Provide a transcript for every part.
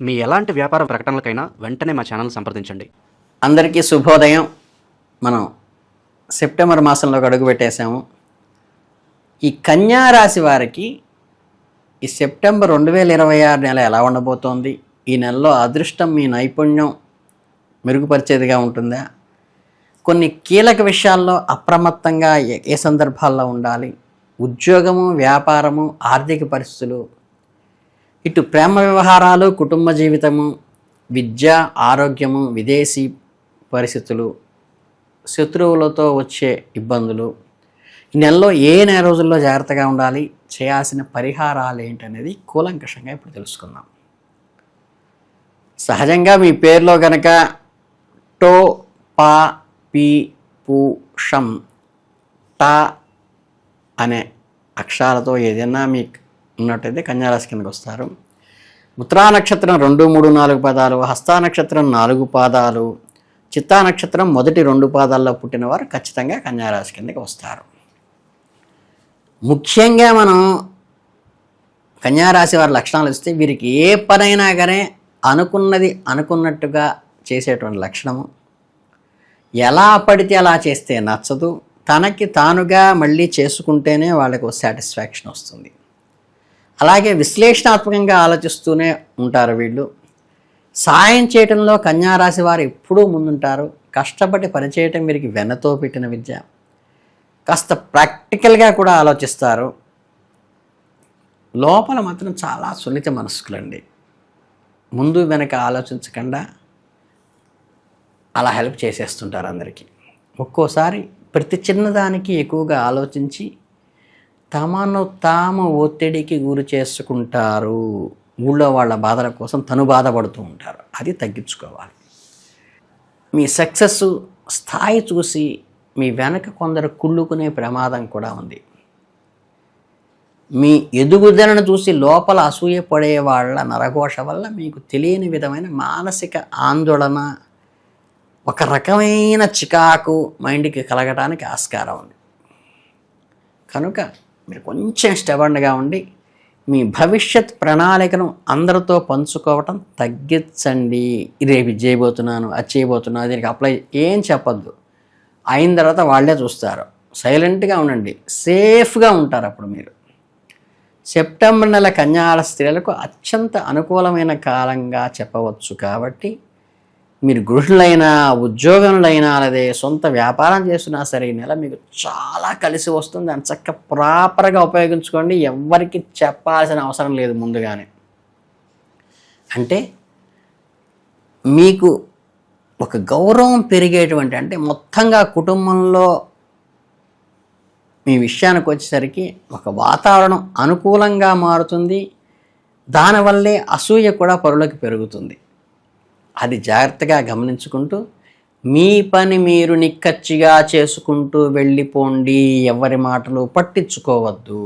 మీ ఎలాంటి వ్యాపార ప్రకటనలకైనా వెంటనే మా ఛానల్ సంప్రదించండి. అందరికీ శుభోదయం. మనం సెప్టెంబర్ మాసంలోకి అడుగుపెట్టేసాము. ఈ కన్యా రాశి వారికి ఈ సెప్టెంబర్ 2026 నెల ఎలా ఉండబోతోంది? ఈ నెలలో అదృష్టం మీ నైపుణ్యం మెరుగుపరిచేదిగా ఉంటుందా? కొన్ని కీలక విషయాల్లో అప్రమత్తంగా ఏ సందర్భాల్లో ఉండాలి? ఉద్యోగము, వ్యాపారము, ఆర్థిక పరిస్థితులు, ఇటు ప్రేమ వ్యవహారాలు, కుటుంబ జీవితము, విద్య, ఆరోగ్యము, విదేశీ పరిస్థితులు, శత్రువులతో వచ్చే ఇబ్బందులు, ఈ నెలలో ఏ రోజుల్లో జాగ్రత్తగా ఉండాలి, చేయాల్సిన పరిహారాలు ఏంటనేది కూలంకషంగా ఇప్పుడు తెలుసుకుందాం. సహజంగా మీ పేరులో కనుక టో, పా, పీ, పు, షం, టా అనే అక్షరాలతో ఏదైనా మీకు ఉన్నట్టయితే కన్యారాశి కిందకు వస్తారు. ఉత్తరా నక్షత్రం 2, 3, 4 పాదాలు, హస్తా నక్షత్రం 4 పాదాలు, చిత్తా నక్షత్రం మొదటి 2 పాదాల్లో పుట్టిన వారు ఖచ్చితంగా కన్యారాశి కిందకి వస్తారు. ముఖ్యంగా మనం కన్యారాశి వారి లక్షణాలు ఇస్తే వీరికి ఏ పనైనా కానీ అనుకున్నది అనుకున్నట్టుగా చేసేటువంటి లక్షణము, ఎలా పడితే అలా చేస్తే నచ్చదు, తనకి తానుగా మళ్ళీ చేసుకుంటేనే వాళ్ళకు సాటిస్ఫాక్షన్ వస్తుంది. అలాగే విశ్లేషణాత్మకంగా ఆలోచిస్తూనే ఉంటారు వీళ్ళు. సాయం చేయటంలో కన్యారాశి వారు ఎప్పుడూ ముందుంటారు. కష్టపడి పనిచేయటం వీరికి వెన్నతో పెట్టిన విద్య. కాస్త ప్రాక్టికల్గా కూడా ఆలోచిస్తారు. లోపల మాత్రం చాలా సున్నిత మనస్కులండి. ముందు వెనక ఆలోచించకుండా అలా హెల్ప్ చేసేస్తుంటారు అందరికీ. ఒక్కోసారి ప్రతి చిన్నదానికి ఎక్కువగా ఆలోచించి తమను తాము ఒత్తిడికి గురి చేసుకుంటారు. ఊళ్ళో వాళ్ళ బాధల కోసం తను బాధపడుతూ ఉంటారు. అది తగ్గించుకోవాలి. మీ సక్సెస్ స్థాయి చూసి మీ వెనక కొందరు కుళ్ళుకునే ప్రమాదం కూడా ఉంది. మీ ఎదుగుదలను చూసి లోపల అసూయ పడే వాళ్ళ నరఘోష వల్ల మీకు తెలియని విధమైన మానసిక ఆందోళన, ఒక రకమైన చికాకు మైండ్కి కలగడానికి ఆస్కారం ఉంది. కనుక మీరు కొంచెం స్టెబర్న్గా ఉండి మీ భవిష్యత్ ప్రణాళికను అందరితో పంచుకోవటం తగ్గించండి. రేపు ఇది చేయబోతున్నాను, అది చేయబోతున్నాను, దీనికి అప్లై ఏం చెప్పద్దు. అయిన తర్వాత వాళ్ళే చూస్తారు. సైలెంట్గా ఉండండి, సేఫ్గా ఉంటారు. అప్పుడు మీరు సెప్టెంబర్ నెల కన్యాల స్త్రీలకు అత్యంత అనుకూలమైన కాలంగా చెప్పవచ్చు. కాబట్టి మీరు గృహిణులైనా, ఉద్యోగంలైనా, లేదా సొంత వ్యాపారం చేస్తున్నా సరే ఈ నెల మీకు చాలా కలిసి వస్తుంది. దాన్ని చక్కగా ప్రాపర్గా ఉపయోగించుకోండి. ఎవ్వరికి చెప్పాల్సిన అవసరం లేదు ముందుగానే. అంటే మీకు ఒక గౌరవం పెరిగేటువంటి, అంటే మొత్తంగా కుటుంబంలో మీ విషయానికి వచ్చేసరికి ఒక వాతావరణం అనుకూలంగా మారుతుంది. దానివల్లే అసూయ కూడా పరులకు పెరుగుతుంది. అది జాగ్రత్తగా గమనించుకుంటూ మీ పని మీరు నిక్కచ్చిగా చేసుకుంటూ వెళ్ళిపోండి. ఎవరి మాటలు పట్టించుకోవద్దు.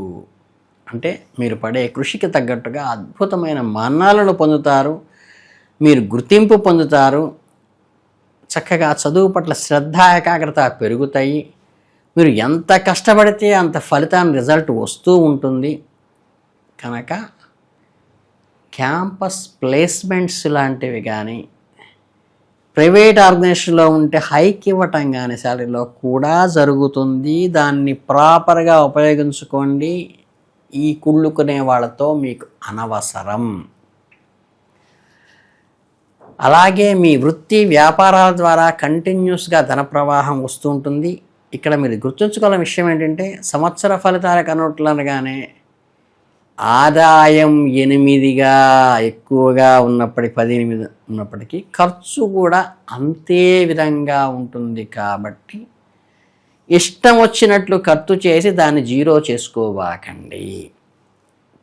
అంటే మీరు పడే కృషికి తగ్గట్టుగా అద్భుతమైన మన్నాలను పొందుతారు. మీరు గుర్తింపు పొందుతారు. చక్కగా చదువు పట్ల శ్రద్ధ, ఏకాగ్రత పెరుగుతాయి. మీరు ఎంత కష్టపడితే అంత ఫలితాన్ని రిజల్ట్ వస్తూ ఉంటుంది. కనుక క్యాంపస్ ప్లేస్మెంట్స్ లాంటివి కానీ, ప్రైవేట్ ఆర్గనైజేషన్లో ఉంటే హైక్ ఇవ్వటం కానీ శాలరీలో కూడా జరుగుతుంది. దాన్ని ప్రాపర్గా ఉపయోగించుకోండి. ఈ కుళ్ళుకునే వాళ్ళతో మీకు అనవసరం. అలాగే మీ వృత్తి వ్యాపారాల ద్వారా కంటిన్యూస్గా ధన ప్రవాహం వస్తూ ఉంటుంది. ఇక్కడ మీరు గుర్తుంచుకోవాల్సిన విషయం ఏంటంటే, సంవత్సర ఫలితాలకు అనగానే ఆదాయం 8గా ఎక్కువగా ఉన్నప్పటికీ 18 ఉన్నప్పటికీ ఖర్చు కూడా అంతే విధంగా ఉంటుంది. కాబట్టి ఇష్టం వచ్చినట్లు ఖర్చు చేసి దాన్ని జీరో చేసుకోవాకండి.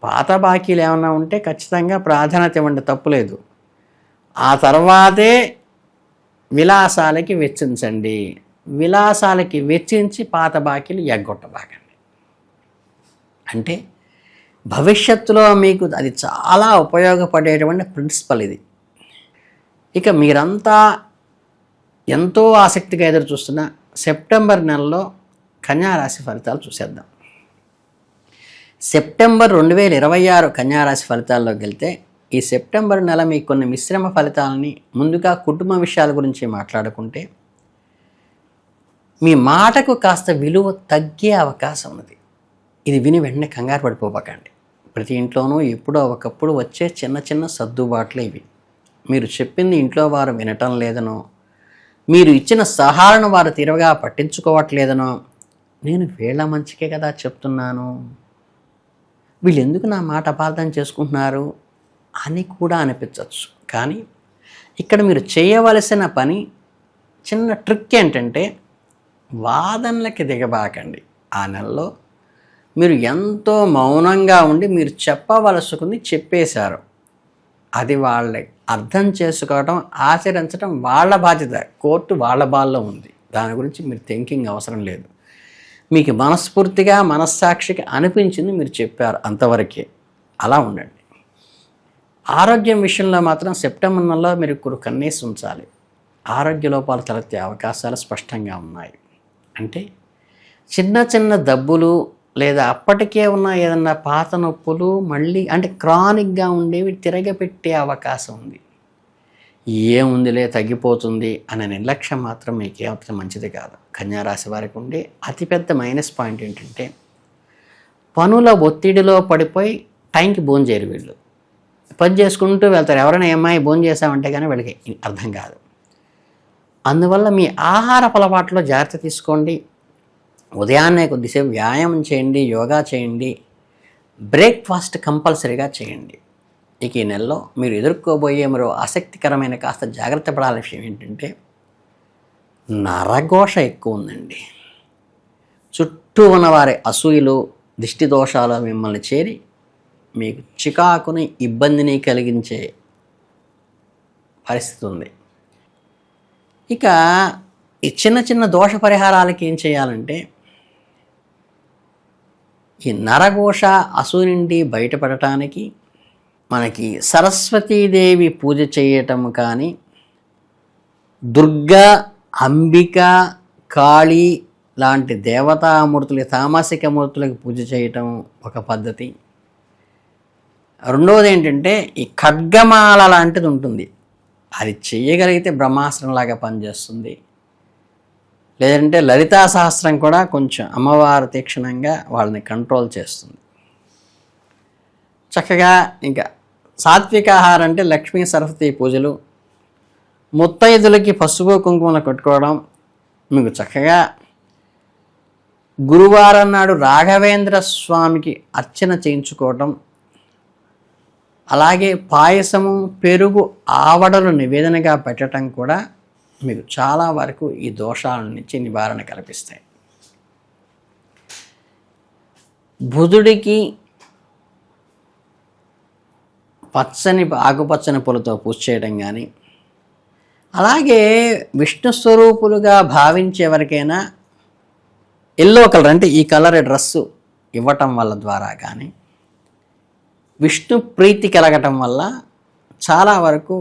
పాత బాకీలు ఏమన్నా ఉంటే ఖచ్చితంగా ప్రాధాన్యత ఇవ్వండి, తప్పులేదు. ఆ తర్వాతే విలాసాలకి వెచ్చించండి. విలాసాలకి వెచ్చించి పాత బాకీలు ఎగ్గొట్టబాకండి. అంటే భవిష్యత్తులో మీకు అది చాలా ఉపయోగపడేటువంటి ప్రిన్సిపల్ ఇది. ఇక మీరంతా ఎంతో ఆసక్తిగా ఎదురు చూస్తున్న సెప్టెంబర్ నెలలో కన్యారాశి ఫలితాలు చూసేద్దాం. సెప్టెంబర్ 2026 కన్యారాశి ఫలితాల్లోకి వెళ్తే ఈ సెప్టెంబర్ నెల మీకు కొన్ని మిశ్రమ ఫలితాలని, ముందుగా కుటుంబ విషయాల గురించి మాట్లాడుకుంటే, మీ మాటకు కాస్త విలువ తగ్గే అవకాశం ఉంది. ఇది విని వెంటనే కంగారు పడిపోకండి. ప్రతి ఇంట్లోనూ ఎప్పుడో ఒకప్పుడు వచ్చే చిన్న చిన్న సర్దుబాట్లే ఇవి. మీరు చెప్పింది ఇంట్లో వారు వినటం లేదనో, మీరు ఇచ్చిన సలహాలను వారు తీరుగా పట్టించుకోవట్లేదనో, నేను వీళ్ళ మంచికే కదా చెప్తున్నాను, వీళ్ళు ఎందుకు నా మాట అపార్థం చేసుకుంటున్నారు అని కూడా అనిపించవచ్చు. కానీ ఇక్కడ మీరు చేయవలసిన పని, చిన్న ట్రిక్ ఏంటంటే, వాదనలకి దిగబాకండి. ఆ నెలలో మీరు ఎంతో మౌనంగా ఉండి మీరు చెప్పవలసుకుంది చెప్పేశారు. అది వాళ్ళ అర్థం చేసుకోవడం, ఆచరించడం వాళ్ళ బాధ్యత. కోర్టు వాళ్ళ బాల్లో ఉంది. దాని గురించి మీరు థింకింగ్ అవసరం లేదు. మీకు మనస్ఫూర్తిగా మనస్సాక్షికి అనిపించింది మీరు చెప్పారు, అంతవరకే. అలా ఉండండి. ఆరోగ్యం విషయంలో మాత్రం సెప్టెంబర్ నెలలో మీరు ఇప్పుడు కన్నేసి ఉంచాలి. ఆరోగ్య లోపాలు తలెత్తే అవకాశాలు స్పష్టంగా ఉన్నాయి. అంటే చిన్న చిన్న దబ్బులు లేదా అప్పటికే ఉన్న ఏదన్నా పాత నొప్పులు మళ్ళీ అంటే క్రానిక్గా ఉండేవి తిరగపెట్టే అవకాశం ఉంది. ఏముందిలే తగ్గిపోతుంది అనే నిర్లక్ష్యం మాత్రం మీకు ఏమాత్రం మంచిది కాదు. కన్యారాశి వారికి ఉండే అతిపెద్ద మైనస్ పాయింట్ ఏంటంటే, పనుల ఒత్తిడిలో పడిపోయి టైంకి భోంచేయరు. వీళ్ళు పని చేసుకుంటూ వెళ్తారు. ఎవరైనా ఏమాయి భోంచేసామంటే కానీ వీళ్ళకి అర్థం కాదు. అందువల్ల మీ ఆహారపు అలవాట్లో జాగ్రత్త తీసుకోండి. ఉదయాన్నే కొద్దిసేపు వ్యాయామం చేయండి, యోగా చేయండి, బ్రేక్ఫాస్ట్ కంపల్సరీగా చేయండి. ఇక ఈ నెలలో మీరు ఎదుర్కోబోయే మరో ఆసక్తికరమైన కాస్త జాగ్రత్త పడాల్సిన విషయం ఏంటంటే, నరఘోష ఎక్కువ ఉందండి. చుట్టూ ఉన్నవారి అసూయలు, దిష్టి దోషాలు మిమ్మల్ని చేరి మీకు చికాకుని, ఇబ్బందిని కలిగించే పరిస్థితి ఉంది. ఇక ఈ చిన్న చిన్న దోష పరిహారాలకి ఏం చేయాలంటే, ఈ నరఘోష అసూయ నుండి బయటపడటానికి మనకి సరస్వతీదేవి పూజ చేయటం కానీ, దుర్గా, అంబిక, కాళీ లాంటి దేవతామూర్తులు, తామసిక మూర్తులకు పూజ చేయటం ఒక పద్ధతి. రెండవది ఏంటంటే, ఈ ఖడ్గమాల లాంటిది ఉంటుంది. అది చేయగలిగితే బ్రహ్మాస్త్రంలాగా పనిచేస్తుంది. లేదంటే లలితా సహస్రం కూడా కొంచెం అమ్మవారు తీక్షణంగా వాళ్ళని కంట్రోల్ చేస్తుంది. చక్కగా ఇంకా సాత్విక ఆహారం అంటే లక్ష్మీ సరస్వతి పూజలు, ముత్తైదులకి పసుపు కుంకుమలు కట్టుకోవడం, మీకు చక్కగా గురువారం నాడు రాఘవేంద్ర స్వామికి అర్చన చేయించుకోవటం, అలాగే పాయసము, పెరుగు, ఆవడలు నివేదనగా పెట్టడం కూడా మీకు చాలా వరకు ఈ దోషాల నుంచి నివారణ కల్పిస్తాయి. బుధుడికి ఆకుపచ్చని పూలతో పూజ చేయడం కానీ, అలాగే విష్ణు స్వరూపులుగా భావించే ఎవరికైనా ఎల్లో కలర్ అంటే ఈ కలర్ డ్రెస్సు ఇవ్వటం వల్ల ద్వారా కానీ, విష్ణు ప్రీతి కలగటం వల్ల చాలా వరకు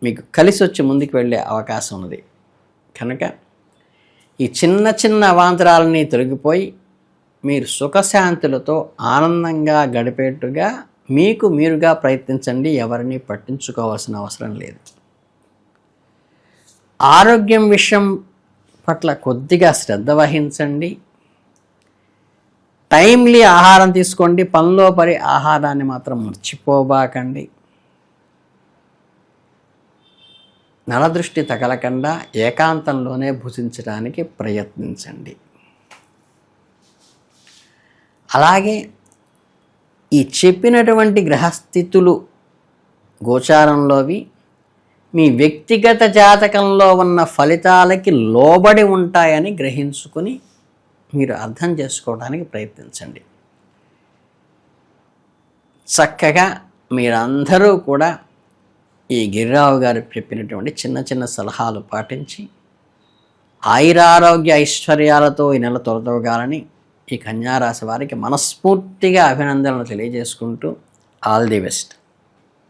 మీకు కలిసి వచ్చి ముందుకు వెళ్ళే అవకాశం ఉంది. కనుక ఈ చిన్న చిన్న అవాంతరాలని తొలగిపోయి మీరు సుఖశాంతులతో ఆనందంగా గడిపేట్టుగా మీకు మీరుగా ప్రయత్నించండి. ఎవరిని పట్టించుకోవాల్సిన అవసరం లేదు. ఆరోగ్యం విషయం పట్ల కొద్దిగా శ్రద్ధ వహించండి. టైమ్లీ ఆహారం తీసుకోండి. పనిలో పడి ఆహారాన్ని మాత్రం మర్చిపోబాకండి. నరదృష్టి తగలకుండా ఏకాంతంలోనే భుజించడానికి ప్రయత్నించండి. అలాగే ఈ చెప్పినటువంటి గ్రహస్థితులు గోచారంలోవి మీ వ్యక్తిగత జాతకంలో ఉన్న ఫలితాలకి లోబడి ఉంటాయని గ్రహించుకుని మీరు అర్థం చేసుకోవడానికి ప్రయత్నించండి. చక్కగా మీరందరూ కూడా ఈ గిరిరావు గారు చెప్పినటువంటి చిన్న చిన్న సలహాలు పాటించి ఆయురారోగ్య ఐశ్వర్యాలతో ఈ నెల తొలతోగాలని ఈ కన్యారాశి వారికి మనస్ఫూర్తిగా అభినందనలు తెలియజేసుకుంటూ ఆల్ ది బెస్ట్.